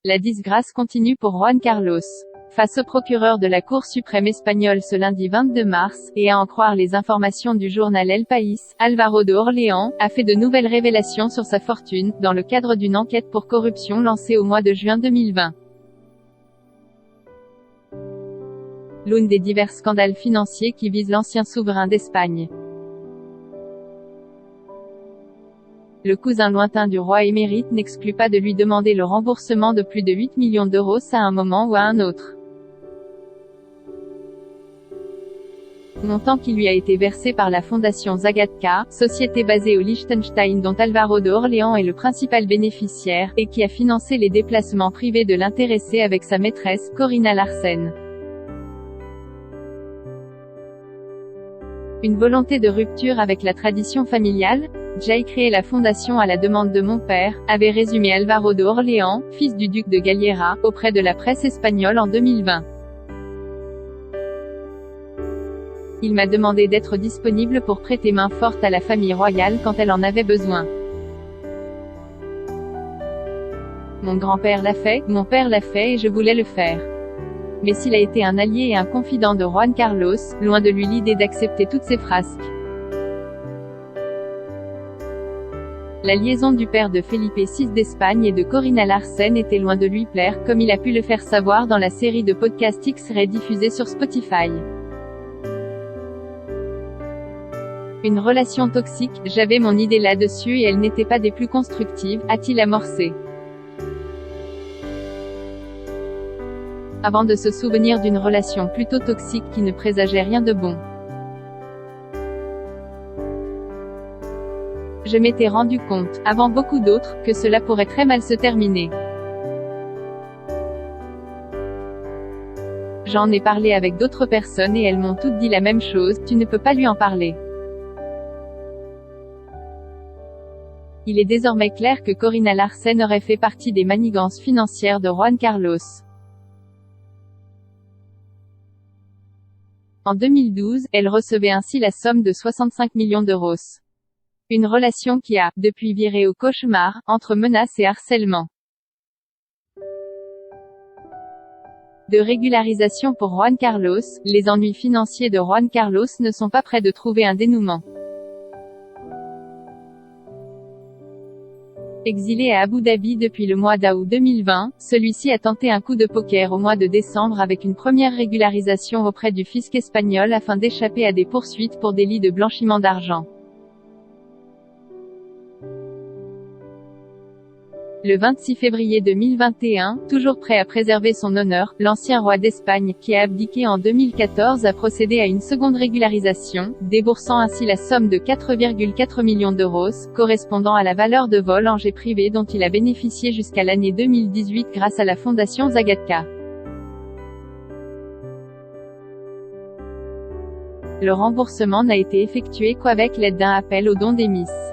La disgrâce continue pour Juan Carlos. Face au procureur de la Cour suprême espagnole ce lundi 22 mars, et à en croire les informations du journal El País, Álvaro de Orléans a fait de nouvelles révélations sur sa fortune, dans le cadre d'une enquête pour corruption lancée au mois de juin 2020. L'un des divers scandales financiers qui visent l'ancien souverain d'Espagne. Le cousin lointain du roi émérite n'exclut pas de lui demander le remboursement de plus de 8 millions d'euros à un moment ou à un autre. Montant qui lui a été versé par la fondation Zagatka, société basée au Liechtenstein dont Álvaro de Orléans est le principal bénéficiaire, et qui a financé les déplacements privés de l'intéressé avec sa maîtresse, Corina Larsen. Une volonté de rupture avec la tradition familiale? J'ai créé la fondation à la demande de mon père, avait résumé Álvaro de Orléans, fils du duc de Galliera, auprès de la presse espagnole en 2020. Il m'a demandé d'être disponible pour prêter main forte à la famille royale quand elle en avait besoin. Mon grand-père l'a fait, mon père l'a fait et je voulais le faire. Mais s'il a été un allié et un confident de Juan Carlos, loin de lui l'idée d'accepter toutes ces frasques. La liaison du père de Felipe VI d'Espagne et de Corina Larsen était loin de lui plaire, comme il a pu le faire savoir dans la série de podcasts X-Ray diffusée sur Spotify. Une relation toxique, j'avais mon idée là-dessus et elle n'était pas des plus constructives, a-t-il amorcé. Avant de se souvenir d'une relation plutôt toxique qui ne présageait rien de bon. Je m'étais rendu compte, avant beaucoup d'autres, que cela pourrait très mal se terminer. J'en ai parlé avec d'autres personnes et elles m'ont toutes dit la même chose, tu ne peux pas lui en parler. Il est désormais clair que Corina Larsen aurait fait partie des manigances financières de Juan Carlos. En 2012, elle recevait ainsi la somme de 65 millions d'euros. Une relation qui a, depuis viré au cauchemar, entre menaces et harcèlement. De régularisation pour Juan Carlos, les ennuis financiers de Juan Carlos ne sont pas près de trouver un dénouement. Exilé à Abu Dhabi depuis le mois d'août 2020, celui-ci a tenté un coup de poker au mois de décembre avec une première régularisation auprès du fisc espagnol afin d'échapper à des poursuites pour délit de blanchiment d'argent. Le 26 février 2021, toujours prêt à préserver son honneur, l'ancien roi d'Espagne, qui a abdiqué en 2014 a procédé à une seconde régularisation, déboursant ainsi la somme de 4,4 millions d'euros, correspondant à la valeur de vol en jet privé dont il a bénéficié jusqu'à l'année 2018 grâce à la fondation Zagatka. Le remboursement n'a été effectué qu'avec l'aide d'un appel aux dons d'émises.